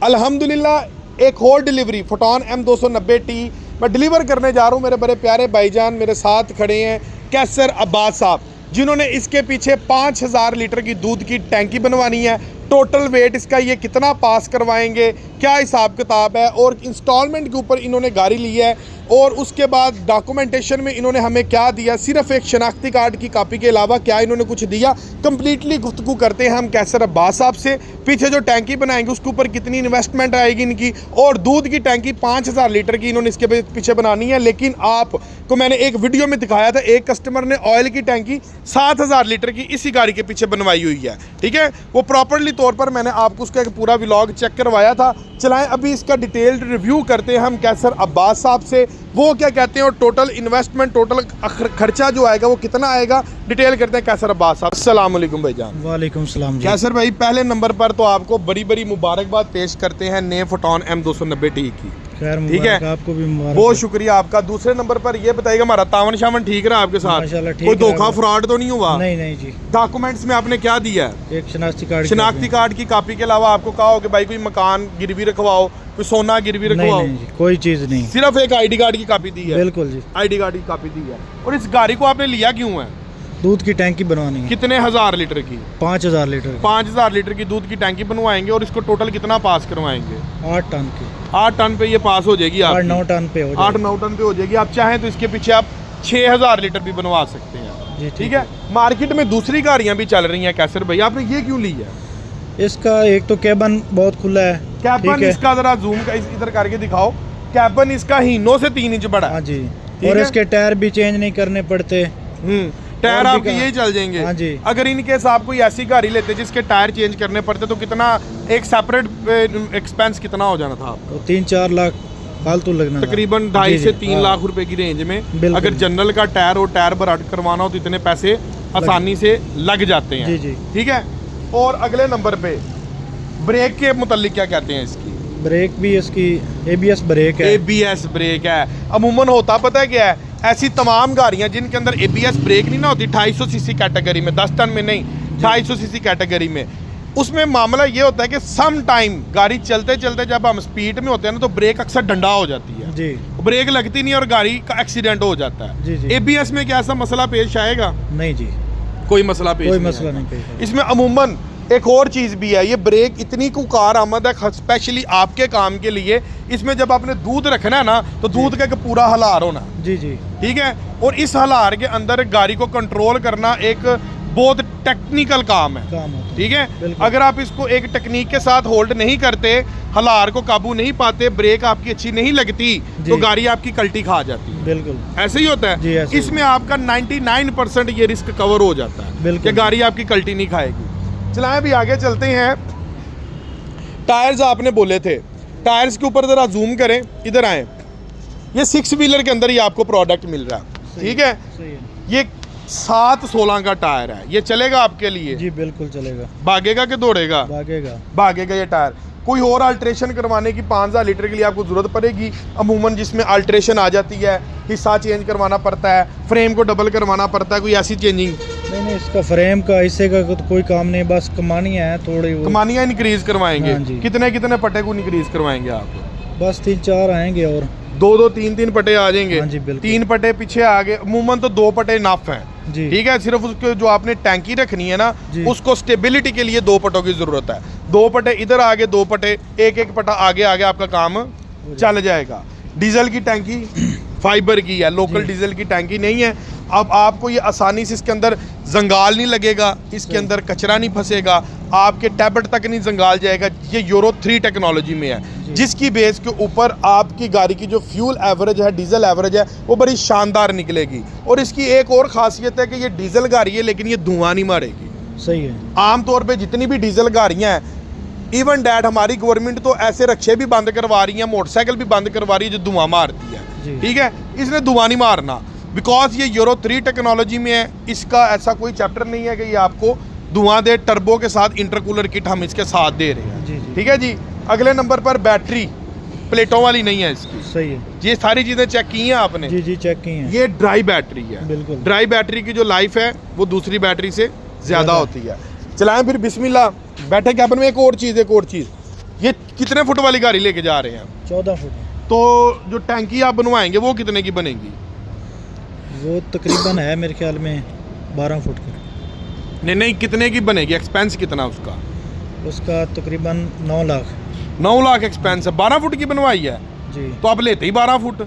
अल्हम्दुलिल्लाह एक और डिलीवरी फोटोन M290T मैं डिलीवर करने जा रहा हूँ। मेरे बड़े प्यारे भाईजान मेरे साथ खड़े हैं, कैसर अब्बास साहब, जिन्होंने इसके पीछे 5000 लीटर की दूध की टैंकी बनवानी है। टोटल वेट इसका ये कितना पास करवाएंगे, क्या हिसाब किताब है, और इंस्टॉलमेंट के ऊपर इन्होंने गाड़ी ली है, और उसके बाद डॉक्यूमेंटेशन में इन्होंने हमें क्या दिया, सिर्फ एक शनाख्ती कार्ड की कॉपी के अलावा क्या इन्होंने कुछ दिया, कंप्लीटली गुफ्तगू करते हैं हम कैसर अब्बास साहब से। पीछे जो टैंकी बनाएंगे उसके ऊपर कितनी इन्वेस्टमेंट आएगी इनकी, और दूध की टैंकी 5000 लीटर की इन्होंने इसके पीछे बनानी है। लेकिन आपको मैंने एक वीडियो में दिखाया था, एक कस्टमर ने ऑयल की टैंकी 7000 लीटर की इसी गाड़ी के पीछे बनवाई हुई है। ठीक है, वो प्रॉपर्ली तौर पर मैंने आपको उसका एक पूरा व्लॉग चेक करवाया था। चलाएं अभी इसका डिटेल्ड रिव्यू करते हैं हम कैसर अब्बास साहब से, वो क्या कहते हैं, और टोटल इन्वेस्टमेंट टोटल खर्चा जो आएगा वो कितना आएगा, डिटेल करते हैं कैसर अब्बास साहब। अस्सलाम वालेकुम भाईजान। वालेकुम सलाम। कैसर भाई, पहले नंबर पर तो आपको बड़ी बड़ी मुबारकबाद पेश करते हैं नए फोटोन M290T की। ठीक है, आपको भी मुबारक। बहुत शुक्रिया आपका। दूसरे नंबर पर ये बताइएगा हमारा तावन शावन ठीक रहा आपके साथ, कोई धोखा फ्रॉड तो नहीं हुआ? नहीं जी। डॉक्यूमेंट्स में आपने क्या दिया है? एक शनाख्ती कार्ड की कॉपी के अलावा आपको कहा हो कि भाई कोई मकान गिरवी रखवाओ, कोई सोना गिरवी रखवाओ? नहीं जी, कोई चीज नहीं, सिर्फ एक ID कार्ड की कॉपी दी है। बिल्कुल जी, ID कार्ड की कॉपी दी है। और इस गाड़ी को आपने लिया क्यों है? दूध की टैंकी बनवानी है। कितने हजार लीटर की? 5000 लीटर। 5000 लीटर की दूध की टैंकी बनवाएंगे, और इसको टोटल कितना पास करवाएंगे? 8 टन की। 8 टन पे ये पास हो जाएगी, 8-9 टन पे हो जाएगी। 8-9 टन पे हो जाएगी। आप चाहें तो इसके पीछे आप 6000 लीटर भी बनवा सकते हैं जी। ठीक है, मार्केट में दूसरी गाड़ियां भी चल रही हैं। कैसर भाई, आपने ये क्यों ली है? इसका एक तो कैबन बहुत खुला है। कैबन इसका जरा जूम का इधर करके दिखाओ। कैबन इसका हीनो से 3 इंच बड़ा है। हाँ जी, और इसके टायर भी चेंज नहीं करने पड़ते। टायर आपके यही चल जाएंगे। हाँ जी। अगर इनके साथ कोई ऐसी गाड़ी लेते जिसके टायर चेंज करने पड़ते तो कितना एक सेपरेट एक्सपेंस कितना हो जाना था आपको? 3-4 लाख फालतू लगना, तकरीबन 2.5 से 3 लाख रुपए की रेंज में। अगर जनरल का टायर और टायर बराड करवाना हो तो इतने पैसे आसानी से लग जाते हैं। जी। ठीक है, और अगले नंबर पे ब्रेक के मुतालिक क्या कहते हैं इसकी? ब्रेक भी इसकी ABS ब्रेक है। ABS ब्रेक है। अमूमन होता पता है क्या है, ऐसी तमाम गाड़ियां जिनके अंदर ABS ब्रेक नहीं ना होती 250 सीसी कैटेगरी में, 10 टन में नहीं, 250 सीसी कैटेगरी में, उसमें मामला ये होता है कि सम टाइम गाड़ी चलते चलते जब हम स्पीड में होते हैं ना तो ब्रेक अक्सर डंडा हो जाती है जी, ब्रेक लगती नहीं और गाड़ी का एक्सीडेंट हो जाता है। जी। ABS में क्या ऐसा मसला पेश आएगा? नहीं जी, कोई मसला पेश नहीं पेश। इसमें अमूमन एक और चीज़ भी है, ये ब्रेक इतनी कार आमद है स्पेशली आपके काम के लिए। इसमें जब आपने दूध रखना है ना तो दूध का एक पूरा हलार होना। जी। ठीक है, और इस हलार के अंदर गाड़ी को कंट्रोल करना एक बहुत टेक्निकल काम है। ठीक है, अगर आप इसको एक टेक्निक के साथ होल्ड नहीं करते, हलार को काबू नहीं पाते, ब्रेक आपकी अच्छी नहीं लगती तो गाड़ी आपकी कल्टी खा जाती है। बिल्कुल ऐसे ही होता है। इसमें आपका 99% ये रिस्क कवर हो जाता है कि गाड़ी आपकी कल्टी नहीं खाएगी। चलाएं अभी आगे चलते हैं। टायर्स आपने बोले थे, टायर्स के ऊपर जरा जूम करें, इधर आए। ये 6 व्हीलर के अंदर ही आपको प्रोडक्ट मिल रहा है। ठीक है, ये 7/16 का टायर है, ये चलेगा आपके लिए? जी बिल्कुल चलेगा। भागेगा कि दौड़ेगा? भागेगा ये टायर। कोई और अल्ट्रेशन करवाने की 5000 लीटर के लिए आपको ज़रूरत पड़ेगी अमूमन, जिसमें अल्ट्रेशन आ जाती है, हिस्सा चेंज करवाना पड़ता है, फ्रेम को डबल करवाना पड़ता है, कोई ऐसी चेंजिंग? नहीं, इसका फ्रेम का हिस्से का तो कोई काम नहीं, बस कमानियाँ हैं थोड़ी, कमानियाँ इंक्रीज करवाएंगे। हाँ कितने पट्टे को इंक्रीज करवाएंगे आप? बस 3-4 आएंगे, और 2-2, 3-3 पट्टे आ जाएंगे। हाँ जी, 3 पट्टे पीछे आगे, अमूमन तो 2 पट्टे नफ हैं। ठीक है, सिर्फ उसके जो आपने टैंकी रखनी है ना उसको स्टेबिलिटी के लिए 2 पट्टों की जरूरत है। 2 पट्टे इधर आगे, 2 पट्टे, एक पट्टा आगे आपका काम चल जाएगा। डीजल की टैंकी फाइबर की है, लोकल डीजल की टैंकी नहीं है। अब आपको ये आसानी से इसके अंदर जंगाल नहीं लगेगा, इसके अंदर कचरा नहीं फंसेगा, आपके टैबलेट तक नहीं जंगाल जाएगा। ये यूरो 3 टेक्नोलॉजी में है, जिसकी बेस के ऊपर आपकी गाड़ी की जो फ्यूल एवरेज है, डीजल एवरेज है, वो बड़ी शानदार निकलेगी। और इसकी एक और खासियत है कि ये डीजल गाड़ी है लेकिन ये धुआं नहीं मारेगी। सही है। आमतौर पर जितनी भी डीजल गाड़ियाँ हैं, इवन डैट हमारी गवर्नमेंट तो ऐसे रक्शे भी बंद करवा रही है, मोटरसाइकिल भी बंद करवा रही है जो धुआं मारती है। ठीक है, इसने धुआं नहीं मारना, बिकॉज ये यूरो 3 टेक्नोलॉजी में है। इसका ऐसा कोई चैप्टर नहीं है कि ये आपको धुआं दे। टर्बो के साथ इंटरकूलर किट हम इसके साथ दे रहे हैं। ठीक है जी। अगले नंबर पर बैटरी प्लेटों वाली नहीं है इसकी। सही है। ये सारी चीजें चेक की हैं आपने? जी चेक की हैं। ये ड्राई बैटरी है। बिल्कुल। ड्राई बैटरी की जो लाइफ है वो दूसरी बैटरी से ज्यादा होती है। चलाएं फिर बिस्मिल्लाह। बैठे कैबिन में एक और चीज़ ये कितने फुट वाली गाड़ी लेके जा रहे हैं? 14 फुट। तो जो टैंकी आप बनवाएंगे वो कितने की बनेगी? वो तकरीबन है मेरे ख्याल में 12 फुट की। नहीं नहीं, कितने की बनेगी? एक्सपेंस कितना उसका? उसका तकरीबन 9 लाख। 9 लाख एक्सपेंस है। 12 फुट की बनवाई है जी। तो आप लेते ही 12 फुट।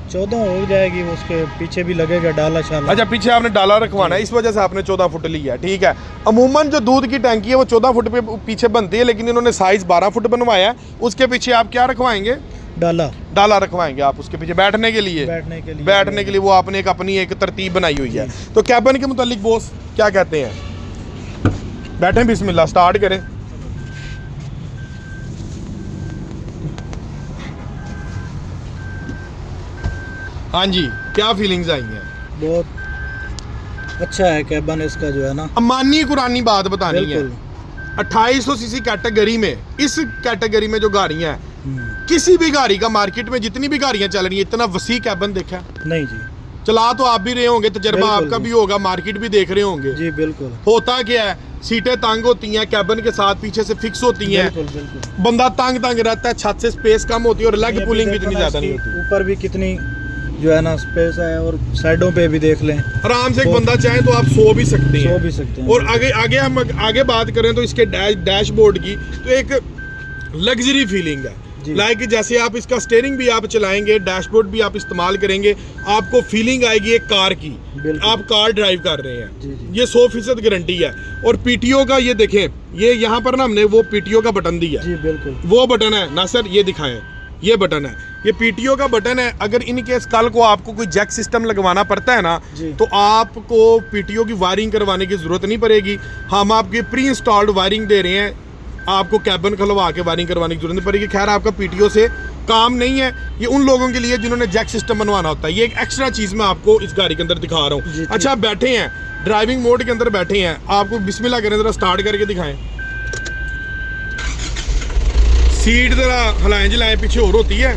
14 हो जाएगी, उसके पीछे भी लगेगा डाला शाला। अच्छा, पीछे आपने डाला रखवाना है, इस वजह से आपने 14 फुट लिया है। ठीक है। अमूमन जो दूध की टैंकी है वो 14 फुट पे पीछे बनती है, लेकिन इन्होंने साइज 12 फुट बनवाया है। उसके पीछे आप क्या रखवाएंगे? डाला रखवाएंगे आप उसके पीछे बैठने के लिए। बैठने के लिए वो आपने एक अपनी एक तरतीब बनाई हुई है। तो कैबिन के मुतालिक बॉस क्या कहते हैं? बैठे, बिस्मिल्लाह, स्टार्ट करें। हाँ जी, क्या फीलिंग्स आई हैं? बहुत अच्छा है कैबिन इसका जो है ना। अमानी कुरानी बात बतानी है। बिल्कुल। 2800 सीसी कैटेगरी में, इस कैटेगरी में जो गाड़ियां हैं, किसी भी गाड़ी का मार्केट में जितनी भी गाड़ियां चल रही हैं, इतना वसी कैबिन देखा? नहीं जी। चला तो आप भी रहे होंगे, तजर्बा आपका भी होगा, मार्केट भी देख रहे होंगे जी। बिल्कुल। होता क्या है, सीटें तंग होती हैं, कैबिन के साथ पीछे से फिक्स होती हैं, बिल्कुल। बंदा तंग रहता है, छत से स्पेस कम होती है और लेग पुलिंग भी इतनी ज्यादा नहीं होती। ऊपर भी कितनी जो है ना स्पेस है, और साइडों पे भी देख लें, आराम से एक बंदा चाहे तो आप सो भी सकते हैं। और आगे हम आगे बात करें तो इसके डैशबोर्ड की तो एक लग्जरी फीलिंग है। लाइक जैसे आप इसका स्टीयरिंग भी आप चलाएंगे, डैशबोर्ड भी आप इस्तेमाल करेंगे, आपको फीलिंग आएगी एक कार की, आप कार ड्राइव कर रहे हैं। ये 100% गारंटी है। और पीटीओ का ये देखें, ये यहाँ पर ना हमने वो पीटीओ का बटन दिया है। बिल्कुल। वो बटन है ना सर, ये दिखाएं, ये बटन है, ये पीटीओ का बटन है। अगर इन केस कल को आपको कोई जैक सिस्टम लगवाना पड़ता है ना, तो आपको पीटीओ की वायरिंग करवाने की जरूरत नहीं पड़ेगी। हम आपकी प्री इंस्टॉल्ड वायरिंग दे रहे हैं, आपको कैबिन खुलवा के वायरिंग करवाने की जरूरत नहीं पड़ेगी। खैर, आपका पीटीओ से काम नहीं है, ये उन लोगों के लिए जिन्होंने जैक सिस्टम बनवाना होता है। ये एक एक्स्ट्रा चीज मैं आपको इस गाड़ी के अंदर दिखा रहा हूँ। अच्छा, आप बैठे हैं, ड्राइविंग मोड के अंदर बैठे हैं, आपको बिस्मिल्लाह करें, जरा स्टार्ट करके दिखाएं। सीट जरा हिलाएं जिलाएं, पीछे और होती है,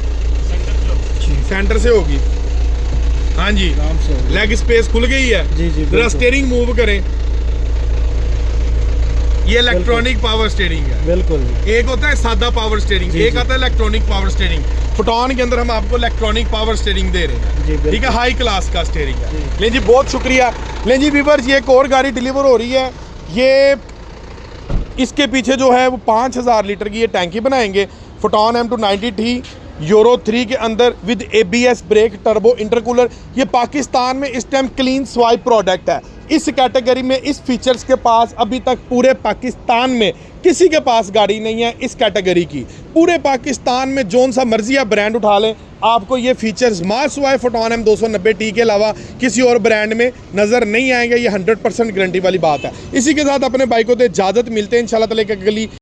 सेंटर से होगी। हाँ जी, लेग स्पेस खुल गई है। जरा स्टीयरिंग मूव करें, ये इलेक्ट्रॉनिक पावर स्टीयरिंग है। बिल्कुल। एक होता है सादा पावर स्टीयरिंग, एक आता है इलेक्ट्रॉनिक पावर स्टीयरिंग। फोटोन के अंदर हम आपको इलेक्ट्रॉनिक पावर स्टीयरिंग दे रहे हैं। ठीक है, हाई क्लास का स्टीयरिंग है। लें जी, बहुत शुक्रिया। लें जी व्यूअर्स, ये एक और गाड़ी डिलीवर हो रही है। ये इसके पीछे जो है वो 5000 लीटर की ये टैंकी बनाएंगे। फोटोन M290T यूरो 3 के अंदर with ABS brake, turbo intercooler. ये पाकिस्तान में इस टाइम क्लीन स्वाइप प्रोडक्ट है। इस कैटेगरी में इस फीचर्स के पास अभी तक पूरे पाकिस्तान में किसी के पास गाड़ी नहीं है इस कैटेगरी की। पूरे पाकिस्तान में जोन सा मर्जी आप ब्रांड उठा लें, आपको ये फीचर्स मार्सवाइप फोटोन M290T के अलावा किसी और ब्रांड में नज़र नहीं आएंगे। ये 100% गारंटी वाली बात है। इसी के साथ अपने बाइकों से इजाज़त, मिलते हैं इंशाल्लाह ताला एक अगली